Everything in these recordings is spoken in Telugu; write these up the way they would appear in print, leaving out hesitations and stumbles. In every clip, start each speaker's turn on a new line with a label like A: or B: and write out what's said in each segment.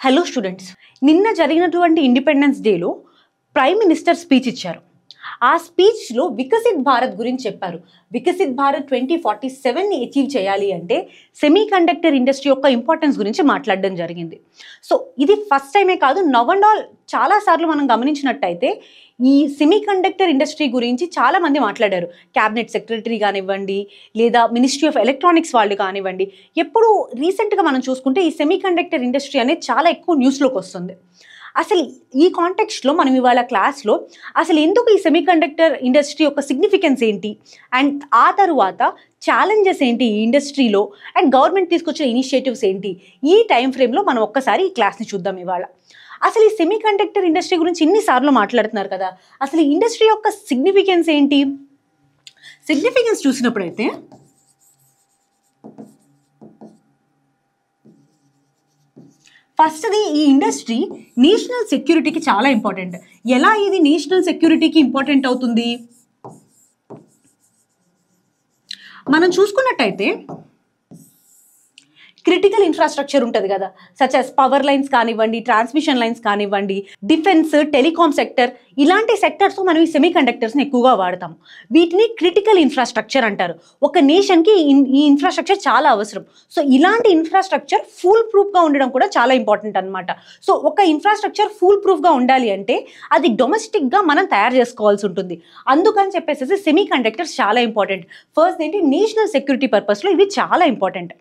A: హలో స్టూడెంట్స్, నిన్న జరిగినటువంటి ఇండిపెండెన్స్ డేలో ప్రైమ్ మినిస్టర్ స్పీచ్ ఇచ్చారు. ఆ స్పీచ్లో వికసిత్ భారత్ గురించి చెప్పారు. వికసిత్ భారత్ 2047ని అచీవ్ చేయాలి అంటే సెమీ కండక్టర్ ఇండస్ట్రీ యొక్క ఇంపార్టెన్స్ గురించి మాట్లాడడం జరిగింది. సో ఇది ఫస్ట్ టైమే కాదు, నవ్ అండ్ ఆల్ చాలాసార్లు మనం గమనించినట్టయితే ఈ సెమీ కండక్టర్ ఇండస్ట్రీ గురించి చాలామంది మాట్లాడారు. క్యాబినెట్ సెక్రటరీ కానివ్వండి, లేదా మినిస్ట్రీ ఆఫ్ ఎలక్ట్రానిక్స్ వాళ్ళు కానివ్వండి, ఎప్పుడు రీసెంట్గా మనం చూసుకుంటే ఈ సెమీ కండక్టర్ ఇండస్ట్రీ అనేది చాలా ఎక్కువ న్యూస్లోకి వస్తుంది. అసలు ఈ కాంటెక్స్ట్లో మనం ఇవాళ క్లాస్లో అసలు ఎందుకు ఈ సెమీ కండక్టర్ ఇండస్ట్రీ యొక్క సిగ్నిఫికెన్స్ ఏంటి, అండ్ ఆ తరువాత ఛాలెంజెస్ ఏంటి ఈ ఇండస్ట్రీలో, అండ్ గవర్నమెంట్ తీసుకొచ్చిన ఇనిషియేటివ్స్ ఏంటి, ఈ టైం ఫ్రేమ్లో మనం ఒక్కసారి ఈ క్లాస్ని చూద్దాం. ఇవాళ అసలు ఈ సెమీ కండక్టర్ ఇండస్ట్రీ గురించి ఇన్నిసార్లు మాట్లాడుతున్నారు కదా, అసలు ఈ ఇండస్ట్రీ యొక్క సిగ్నిఫికెన్స్ ఏంటి? సిగ్నిఫికెన్స్ చూసినప్పుడైతే ఫస్ట్ది ఈ ఇండస్ట్రీ నేషనల్ సెక్యూరిటీకి చాలా ఇంపార్టెంట్. ఎలా ఇది నేషనల్ సెక్యూరిటీకి ఇంపార్టెంట్ అవుతుంది? మనం చూసుకున్నట్టయితే క్రిటికల్ ఇన్ఫ్రాస్ట్రక్చర్ ఉంటుంది కదా, సచ్ యాజ్ పవర్ లైన్స్ కానివ్వండి, ట్రాన్స్మిషన్ లైన్స్ కానివ్వండి, డిఫెన్స్, టెలికామ్ సెక్టర్, ఇలాంటి సెక్టర్స్ మనం ఈ సెమీ కండక్టర్స్ని ఎక్కువగా వాడతాం. వీటిని క్రిటికల్ ఇన్ఫ్రాస్ట్రక్చర్ అంటారు. ఒక నేషన్కి ఈ ఇన్ఫ్రాస్ట్రక్చర్ చాలా అవసరం. సో ఇలాంటి ఇన్ఫ్రాస్ట్రక్చర్ ఫుల్ ప్రూఫ్గా ఉండడం కూడా చాలా ఇంపార్టెంట్ అనమాట. సో ఒక ఇన్ఫ్రాస్ట్రక్చర్ ఫుల్ ప్రూఫ్గా ఉండాలి అంటే అది డొమెస్టిక్గా మనం తయారు చేసుకోవాల్సి ఉంటుంది. అందుకని చెప్పేసి సెమీ కండక్టర్స్ చాలా ఇంపార్టెంట్. ఫస్ట్ ఏంటి, నేషనల్ సెక్యూరిటీ పర్పస్లో ఇవి చాలా ఇంపార్టెంట్.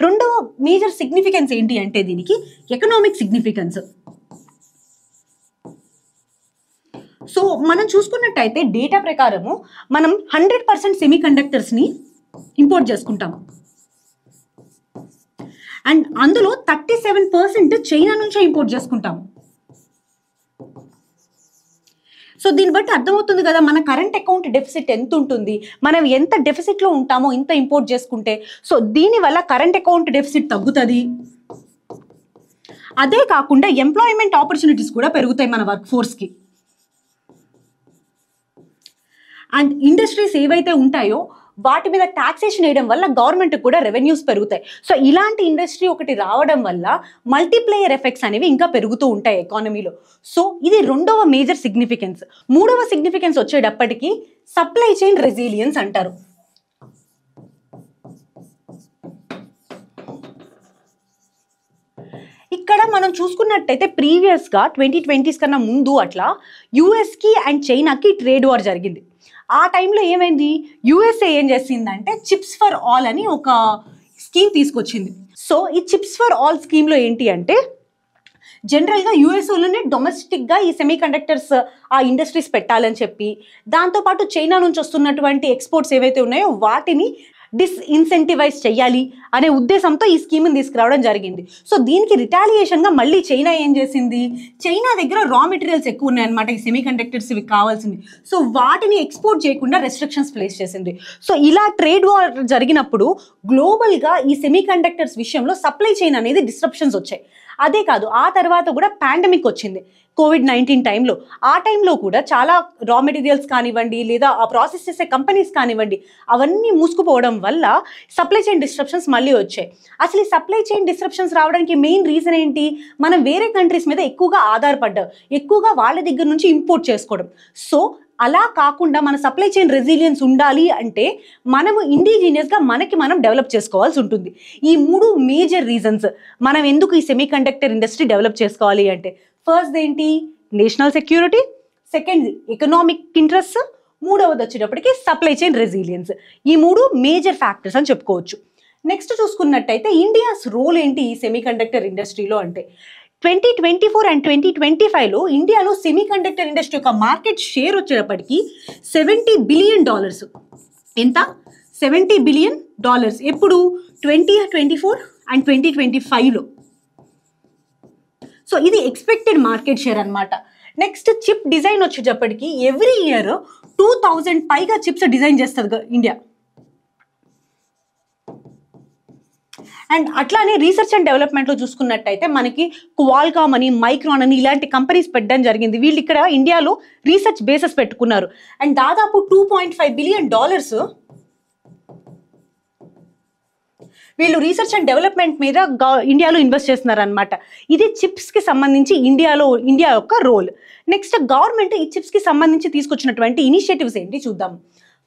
A: రెండవ మేజర్ సిగ్నిఫికెన్స్ ఏంటి అంటే దీనికి ఎకనామిక్ సిగ్నిఫికెన్స్. సో మనం చూసుకున్నట్టయితే డేటా ప్రకారము మనం 100% సెమీ కండక్టర్స్ని ఇంపోర్ట్ చేసుకుంటాం, అండ్ అందులో 37% చైనా నుంచే ఇంపోర్ట్ చేసుకుంటాం. సో దీన్ని బట్టి అర్థమవుతుంది కదా మన కరెంట్ అకౌంట్ డెఫిసిట్ ఎంత ఉంటుంది, మనం ఎంత డెఫిసిట్లో ఉంటామో ఇంత ఇంపోర్ట్ చేసుకుంటే. సో దీనివల్ల కరెంట్ అకౌంట్ డెఫిసిట్ తగ్గుతుంది. అదే కాకుండా ఎంప్లాయ్మెంట్ ఆపర్చునిటీస్ కూడా పెరుగుతాయి మన వర్క్ ఫోర్స్కి. అండ్ ఇండస్ట్రీస్ ఏవైతే ఉంటాయో వాటి మీద ట్యాక్సేషన్ వేయడం వల్ల గవర్నమెంట్కి కూడా రెవెన్యూస్ పెరుగుతాయి. సో ఇలాంటి ఇండస్ట్రీ ఒకటి రావడం వల్ల మల్టీప్లేయర్ ఎఫెక్ట్స్ అనేవి ఇంకా పెరుగుతూ ఉంటాయి ఎకానమీలో. సో ఇది రెండవ మేజర్ సిగ్నిఫికెన్స్. మూడవ సిగ్నిఫికెన్స్ వచ్చేటప్పటికి సప్లై చైన్ రెసిలియన్స్ అంటారు. ఇక్కడ మనం చూసుకున్నట్టయితే ప్రీవియస్గా 2020s కన్నా ముందు అట్లా యుఎస్కి అండ్ చైనాకి ట్రేడ్ వార్ జరిగింది. ఆ టైంలో ఏమైంది, యుఎస్ఏ ఏం చేసిందంటే చిప్స్ ఫర్ ఆల్ అని ఒక స్కీమ్ తీసుకొచ్చింది. సో ఈ చిప్స్ ఫర్ ఆల్ స్కీమ్లో ఏంటి అంటే జనరల్గా యుఎస్ఓలోనే డొమెస్టిక్గా ఈ సెమీ కండక్టర్స్ ఆ ఇండస్ట్రీస్ పెట్టాలని చెప్పి, దాంతోపాటు చైనా నుంచి వస్తున్నటువంటి ఎక్స్పోర్ట్స్ ఏవైతే ఉన్నాయో వాటిని డిస్ఇన్సెంటివైజ్ చేయాలి అనే ఉద్దేశంతో ఈ స్కీమ్ని తీసుకురావడం జరిగింది. సో దీనికి రిటాలియేషన్గా మళ్ళీ చైనా ఏం చేసింది, చైనా దగ్గర రా మెటీరియల్స్ ఎక్కువ ఉన్నాయన్నమాట ఈ సెమీ కండక్టర్స్ ఇవి కావాల్సింది. సో వాటిని ఎక్స్పోర్ట్ చేయకుండా రెస్ట్రిక్షన్స్ ప్లేస్ చేసింది. సో ఇలా ట్రేడ్ వార్ జరిగినప్పుడు గ్లోబల్గా ఈ సెమీ కండక్టర్స్ విషయంలో సప్లై చైన్ అనేది డిస్రప్షన్స్ వచ్చాయి. అదే కాదు, ఆ తర్వాత కూడా పాండమిక్ వచ్చింది COVID-19 టైంలో. ఆ టైంలో కూడా చాలా రా మెటీరియల్స్ కానివ్వండి, లేదా ఆ ప్రాసెస్ చేసే కంపెనీస్ కానివ్వండి, అవన్నీ మూసుకుపోవడం వల్ల సప్లై చైన్ డిస్ట్రప్షన్స్ మళ్ళీ వచ్చాయి. అసలు ఈ సప్లై చైన్ డిస్ట్రప్షన్స్ రావడానికి మెయిన్ రీజన్ ఏంటి, మనం వేరే కంట్రీస్ మీద ఎక్కువగా ఆధారపడ్డాం, ఎక్కువగా వాళ్ళ దగ్గర నుంచి ఇంపోర్ట్ చేసుకోవడం. సో అలా కాకుండా మన సప్లై చైన్ రెసిలియన్స్ ఉండాలి అంటే మనము ఇండిజినియస్గా మనకి మనం డెవలప్ చేసుకోవాల్సి ఉంటుంది. ఈ మూడు మేజర్ రీజన్స్ మనం ఎందుకు ఈ సెమీ కండక్టర్ ఇండస్ట్రీ డెవలప్ చేసుకోవాలి అంటే, ఫస్ట్ ఏంటి national security, second economic interest, మూడవది వచ్చేటప్పటికి సప్లై చైన్ రెసిలియన్స్. ఈ మూడు మేజర్ ఫ్యాక్టర్స్ అని చెప్పుకోవచ్చు. నెక్స్ట్ చూసుకున్నట్టయితే ఇండియాస్ రోల్ ఏంటి ఈ సెమీ కండక్టర్ ఇండస్ట్రీలో అంటే 2024 అండ్ 2025లో ఇండియాలో సెమీ కండక్టర్ ఇండస్ట్రీ యొక్క మార్కెట్ షేర్ వచ్చేటప్పటికి $70 బిలియన్. ఎంత? $70 బిలియన్. ఎప్పుడు? 2024 అండ్ 2025లో. సో ఇది ఎక్స్పెక్టెడ్ మార్కెట్ షేర్ అనమాట. నెక్స్ట్ చిప్ డిజైన్ వచ్చేటప్పటికి ఎవ్రీ ఇయర్ 2000 పైగా చిప్స్ డిజైన్ చేస్తుంది ఇండియా. అండ్ అట్లానే రీసెర్చ్ అండ్ డెవలప్మెంట్లో చూసుకున్నట్టయితే మనకి క్వాల్కామ్ అని, మైక్రాన్ అని ఇలాంటి కంపెనీస్ పెట్టడం జరిగింది. వీళ్ళు ఇక్కడ ఇండియాలో రీసెర్చ్ బేసెస్ పెట్టుకున్నారు. అండ్ దాదాపు $2.5 బిలియన్ వీళ్ళు రీసెర్చ్ అండ్ డెవలప్మెంట్ మీద ఇండియాలో ఇన్వెస్ట్ చేస్తున్నారు అనమాట. ఇది చిప్స్కి సంబంధించి ఇండియా యొక్క రోల్. నెక్స్ట్ గవర్నమెంట్ ఈ చిప్స్కి సంబంధించి తీసుకొచ్చినటువంటి ఇనిషియేటివ్స్ ఏంటి చూద్దాం.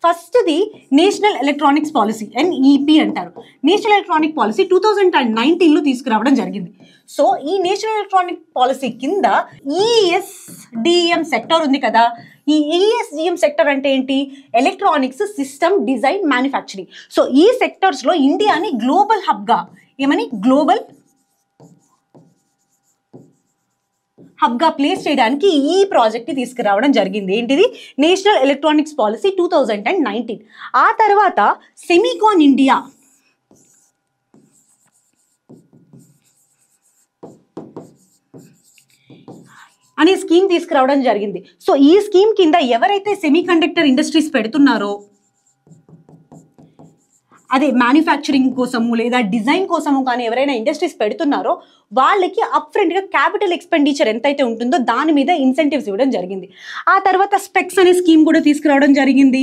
A: ఫస్ట్ది నేషనల్ ఎలక్ట్రానిక్స్ పాలసీ, NEP అంటారు. నేషనల్ ఎలక్ట్రానిక్ పాలసీ 2019లో తీసుకురావడం జరిగింది. సో ఈ నేషనల్ ఎలక్ట్రానిక్ పాలసీ కింద ESDM సెక్టర్ ఉంది కదా. ఈ ESDM సెక్టర్ అంటే ఏంటి? Electronics system design manufacturing. So ఈ సెక్టర్స్లో ఇండియాని గ్లోబల్ హబ్గా ప్లేస్ చేయడానికి ఈ ప్రాజెక్ట్ని తీసుకురావడం జరిగింది. ఏంటిది? National electronics policy 2019. ఆ తర్వాత సెమీకాన్ ఇండియా అనే స్కీమ్ తీసుకురావడం జరిగింది. సో ఈ స్కీమ్ కింద ఎవరైతే సెమీకండక్టర్ ఇండస్ట్రీస్ పెడుతున్నారో, అదే మ్యానుఫ్యాక్చరింగ్ కోసము లేదా డిజైన్ కోసము కానీ ఎవరైనా ఇండస్ట్రీస్ పెడుతున్నారో వాళ్ళకి అప్ ఫ్రంట్గా క్యాపిటల్ ఎక్స్పెండిచర్ ఎంతైతే ఉంటుందో దాని మీద ఇన్సెంటివ్స్ ఇవ్వడం జరిగింది. ఆ తర్వాత స్పెక్స్ అనే స్కీమ్ కూడా తీసుకురావడం జరిగింది.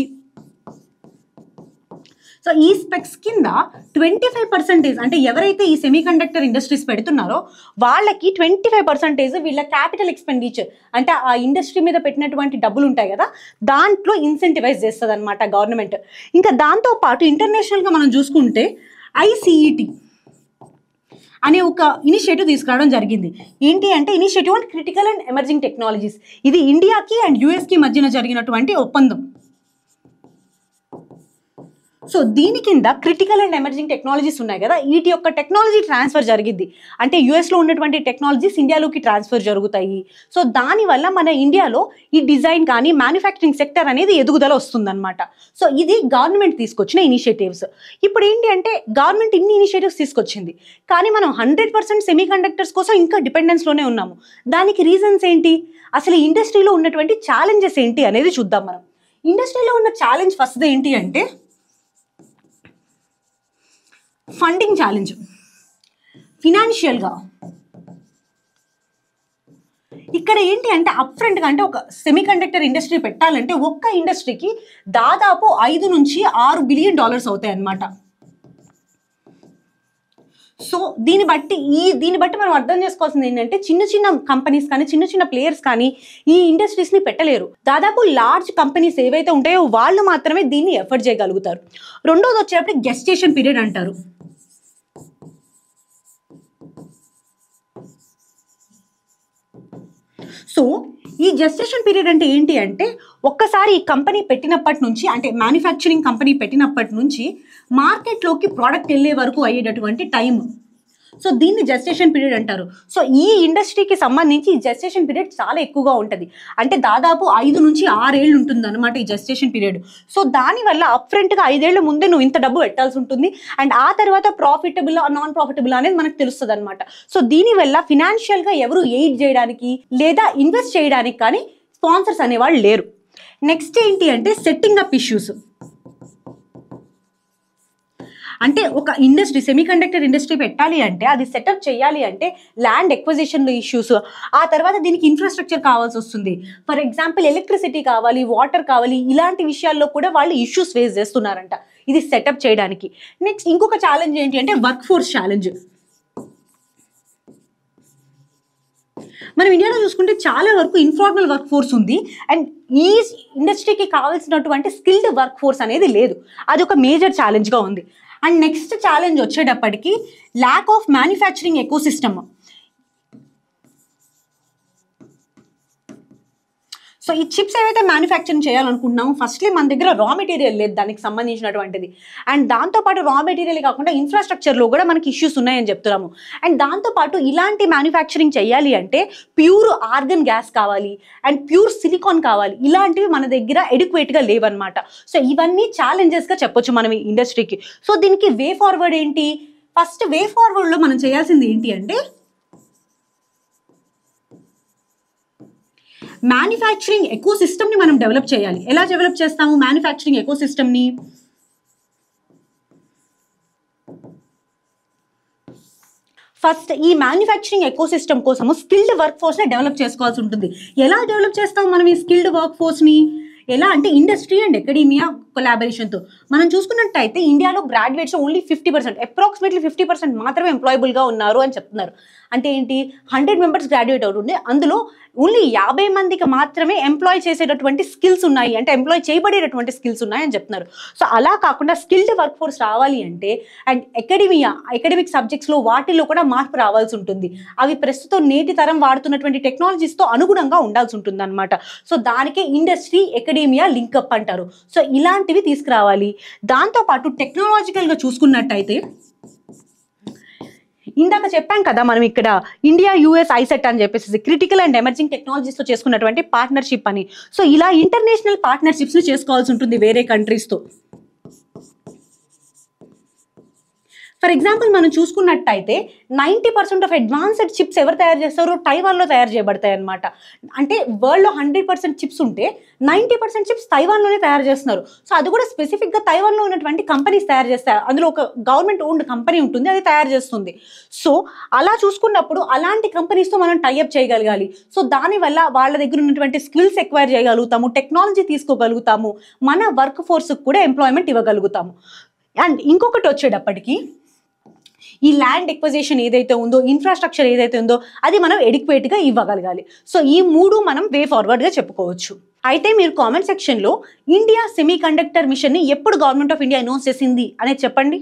A: సో ఈ స్పెక్స్ కింద 25% అంటే ఎవరైతే ఈ సెమీకండక్టర్ ఇండస్ట్రీస్ పెడుతున్నారో వాళ్ళకి 25% వీళ్ళ క్యాపిటల్ ఎక్స్పెండిచర్ అంటే ఆ ఇండస్ట్రీ మీద పెట్టినటువంటి డబ్బులు ఉంటాయి కదా, దాంట్లో ఇన్సెంటివైజ్ చేస్తుంది అనమాట గవర్నమెంట్. ఇంకా దాంతోపాటు ఇంటర్నేషనల్గా మనం చూసుకుంటే ICET అనే ఒక ఇనిషియేటివ్ తీసుకురావడం జరిగింది. ఏంటి అంటే initiative on critical and emerging technologies. ఇది ఇండియాకి అండ్ యుఎస్కి మధ్యన జరిగినటువంటి ఒప్పందం. సో దీని కింద క్రిటికల్ అండ్ ఎమర్జింగ్ టెక్నాలజీస్ ఉన్నాయి కదా, వీటి యొక్క టెక్నాలజీ ట్రాన్స్ఫర్ జరిగింది. అంటే యుఎస్లో ఉన్నటువంటి టెక్నాలజీస్ ఇండియాలోకి ట్రాన్స్ఫర్ జరుగుతాయి. సో దానివల్ల మన ఇండియాలో ఈ డిజైన్ కానీ మ్యానుఫ్యాక్చరింగ్ సెక్టర్ అనేది ఎదుగుదల వస్తుందన్నమాట. సో ఇది గవర్నమెంట్ తీసుకొచ్చిన ఇనిషియేటివ్స్. ఇప్పుడు ఏంటి అంటే గవర్నమెంట్ ఇన్ని ఇనిషియేటివ్స్ తీసుకొచ్చింది, కానీ మనం 100% సెమీ కండక్టర్స్ కోసం ఇంకా డిపెండెన్స్లోనే ఉన్నాము. దానికి రీజన్స్ ఏంటి? అసలు ఇండస్ట్రీలో ఉన్నటువంటి ఛాలెంజెస్ ఏంటి అనేది చూద్దాం మనం. ఇండస్ట్రీలో ఉన్న ఛాలెంజ్ ఫస్ట్ ఏంటి అంటే ఫండింగ్ ఛాలెంజ్. ఫినాన్షియల్గా ఇక్కడ ఏంటి అంటే అప్ ఫ్రంట్గా అంటే ఒక సెమీకండక్టర్ ఇండస్ట్రీ పెట్టాలంటే ఒక్క ఇండస్ట్రీకి దాదాపు $5 నుంచి $6 బిలియన్ అవుతాయి అన్నమాట. సో దీన్ని బట్టి మనం అర్థం చేసుకోవాల్సింది ఏంటంటే చిన్న చిన్న కంపెనీస్ కానీ చిన్న చిన్న ప్లేయర్స్ కానీ ఈ ఇండస్ట్రీస్ని పెట్టలేరు. దాదాపు లార్జ్ కంపెనీస్ ఏవైతే ఉంటాయో వాళ్ళు మాత్రమే దీన్ని ఎఫర్ట్ చేయగలుగుతారు. రెండోది వచ్చేటప్పుడు గెస్టేషన్ పీరియడ్ అంటారు. సో ఈ జెస్టేషన్ పీరియడ్ అంటే ఏంటి అంటే ఒక్కసారి ఈ కంపెనీ పెట్టినప్పటి నుంచి అంటే మ్యానుఫ్యాక్చరింగ్ కంపెనీ పెట్టినప్పటి నుంచి మార్కెట్లోకి ప్రోడక్ట్ వెళ్ళే వరకు అయ్యేటటువంటి టైం. సో దీన్ని జెస్టేషన్ పీరియడ్ అంటారు. సో ఈ ఇండస్ట్రీకి సంబంధించి ఈ జెస్టేషన్ పీరియడ్ చాలా ఎక్కువగా ఉంటుంది. అంటే దాదాపు 5 నుంచి 6 ఏళ్ళు ఉంటుంది అనమాట ఈ జెస్టేషన్ పీరియడ్. సో దానివల్ల అప్ ఫ్రంట్గా 5 ఏళ్ల ముందే నువ్వు ఇంత డబ్బు పెట్టాల్సి ఉంటుంది. అండ్ ఆ తర్వాత ప్రాఫిటబుల్ నాన్ ప్రాఫిటబుల్ అనేది మనకు తెలుస్తుంది అనమాట. సో దీనివల్ల ఫినాన్షియల్గా ఎవరు ఎయిడ్ చేయడానికి లేదా ఇన్వెస్ట్ చేయడానికి కానీ స్పాన్సర్స్ అనేవాళ్ళు లేరు. నెక్స్ట్ ఏంటి అంటే సెట్టింగ్ అప్ ఇష్యూస్. అంటే ఒక ఇండస్ట్రీ సెమీకండక్టర్ ఇండస్ట్రీ పెట్టాలి అంటే అది సెటప్ చేయాలి అంటే ల్యాండ్ ఎక్విజిషన్లో ఇష్యూస్, ఆ తర్వాత దీనికి ఇన్ఫ్రాస్ట్రక్చర్ కావాల్సి వస్తుంది. ఫర్ ఎగ్జాంపుల్ ఎలక్ట్రిసిటీ కావాలి, వాటర్ కావాలి, ఇలాంటి విషయాల్లో కూడా వాళ్ళు ఇష్యూస్ ఫేస్ చేస్తున్నారంట ఇది సెటప్ చేయడానికి. నెక్స్ట్ ఇంకొక ఛాలెంజ్ ఏంటి అంటే వర్క్ ఫోర్స్ ఛాలెంజ్. మనం ఇండియాలో చూసుకుంటే చాలా వరకు ఇన్ఫార్మల్ వర్క్ ఫోర్స్ ఉంది అండ్ ఈ ఇండస్ట్రీకి కావాల్సినటువంటి స్కిల్డ్ వర్క్ ఫోర్స్ అనేది లేదు. అది ఒక మేజర్ ఛాలెంజ్గా ఉంది. అండ్ నెక్స్ట్ ఛాలెంజ్ వచ్చేటప్పటికి lack of manufacturing ecosystem. So ఈ చిప్స్ ఏవైతే మ్యానుఫ్యాక్చరింగ్ చేయాలనుకుంటున్నామో ఫస్ట్లీ మన దగ్గర రా మెటీరియల్ లేదు దానికి సంబంధించినటువంటిది. అండ్ దాంతోపాటు రా మెటీరియల్ కాకుండా ఇన్ఫ్రాస్ట్రక్చర్లో కూడా మనకి ఇష్యూస్ ఉన్నాయని చెప్తున్నాము. అండ్ దాంతోపాటు ఇలాంటి మ్యానుఫ్యాక్చరింగ్ చేయాలి అంటే ప్యూర్ ఆర్గన్ గ్యాస్ కావాలి అండ్ ప్యూర్ సిలికాన్ కావాలి. ఇలాంటివి మన దగ్గర ఎడ్యుకేట్గా లేవన్నమాట. సో ఇవన్నీ ఛాలెంజెస్గా చెప్పొచ్చు మనం ఈ ఇండస్ట్రీకి. సో దీనికి వే ఫార్వర్డ్ ఏంటి? ఫస్ట్ వే ఫార్వర్డ్లో మనం చేయాల్సింది ఏంటి అంటే మ్యానుఫ్యాక్చరింగ్ ఎకోసిస్టమ్ని మనం డెవలప్ చేయాలి. ఎలా డెవలప్ చేస్తాము మ్యానుఫ్యాక్చరింగ్ ఎకోసిస్టమ్ని? ఫస్ట్ ఈ మ్యానుఫ్యాక్చరింగ్ ఎకోసిస్టమ్ కోసము స్కిల్డ్ వర్క్ ఫోర్స్ని డెవలప్ చేసుకోవాల్సి ఉంటుంది. ఎలా డెవలప్ చేస్తాము మనం ఈ స్కిల్డ్ వర్క్ ఫోర్స్ని? ఎలా అంటే ఇండస్ట్రీ అండ్ అకాడమియా కొలాబరేషన్తో. మనం చూసుకున్నట్టయితే ఇండియాలో గ్రాడ్యుయేట్స్ ఓన్లీ 50%, అప్రాక్సిమేట్లీ 50% మాత్రమే ఎంప్లాయబుల్గా ఉన్నారు అని చెప్తున్నారు. అంటే ఏంటి, 100 మెంబర్స్ గ్రాడ్యుయేట్ అవుతుంది, అందులో ఓన్లీ 50 మందికి మాత్రమే ఎంప్లాయ్ చేసేటటువంటి స్కిల్స్ ఉన్నాయి, అంటే ఎంప్లాయ్ చేయబడేటటువంటి స్కిల్స్ ఉన్నాయి అని చెప్తున్నారు. సో అలా కాకుండా స్కిల్డ్ వర్క్ ఫోర్స్ రావాలి అంటే అండ్ అకాడమిక్ సబ్జెక్ట్స్లో వాటిల్లో కూడా మార్పు రావాల్సి ఉంటుంది. అవి ప్రస్తుతం నేటి తరం వాడుతున్నటువంటి టెక్నాలజీస్తో అనుగుణంగా ఉండాల్సి ఉంటుంది అనమాట. సో దానికే ఇండస్ట్రీ అకాడమియా లింకప్ అంటారు. సో ఇలాంటివి తీసుకురావాలి. దాంతోపాటు టెక్నాలజికల్గా చూసుకున్నట్టయితే ఇందాక చెప్పాం కదా మనం ఇక్కడ ఇండియా యూఎస్ ఐసెట్ అని చెప్పేసి క్రిటికల్ అండ్ ఎమర్జింగ్ టెక్నాలజీస్తో చేసుకున్నటువంటి పార్ట్నర్షిప్ అని. సో ఇలా ఇంటర్నేషనల్ పార్ట్నర్షిప్స్ని చేసుకోవాల్సి ఉంటుంది వేరే కంట్రీస్తో. ఫర్ ఎగ్జాంపుల్ మనం చూసుకున్నట్టయితే 90% ఆఫ్ అడ్వాన్స్డ్ చిప్స్ ఎవరు తయారు చేస్తారో తైవాన్లో తయారు చేయబడతాయి అనమాట. అంటే వరల్డ్లో 100% చిప్స్ ఉంటే 90% చిప్స్ తైవాన్లోనే తయారు చేస్తున్నారు. సో అది కూడా స్పెసిఫిక్గా తైవాన్లో ఉన్నటువంటి కంపెనీస్ తయారు చేస్తాయి. అందులో ఒక గవర్నమెంట్ ఓన్డ్ కంపెనీ ఉంటుంది, అది తయారు చేస్తుంది. సో అలా చూసుకున్నప్పుడు అలాంటి కంపెనీస్తో మనం టైఅప్ చేయగలగాలి. సో దానివల్ల వాళ్ళ దగ్గర ఉన్నటువంటి స్కిల్స్ ఎక్వైర్ చేయగలుగుతాము, టెక్నాలజీ తీసుకోగలుగుతాము, మన వర్క్ ఫోర్స్కి కూడా ఎంప్లాయ్మెంట్ ఇవ్వగలుగుతాము. అండ్ ఇంకొకటి వచ్చేటప్పటికి ఈ ల్యాండ్ ఎక్విజిషన్ ఏదైతే ఉందో, ఇన్ఫ్రాస్ట్రక్చర్ ఏదైతే ఉందో అది మనం ఎడిక్వేట్గా ఇవ్వగలగాలి. సో ఈ 3 మనం వే ఫార్వర్డ్గా చెప్పుకోవచ్చు. అయితే మీరు కామెంట్ సెక్షన్లో ఇండియా సెమీ కండక్టర్ మిషన్ని ఎప్పుడు గవర్నమెంట్ ఆఫ్ ఇండియా అనౌన్స్ చేసింది అనేది చెప్పండి.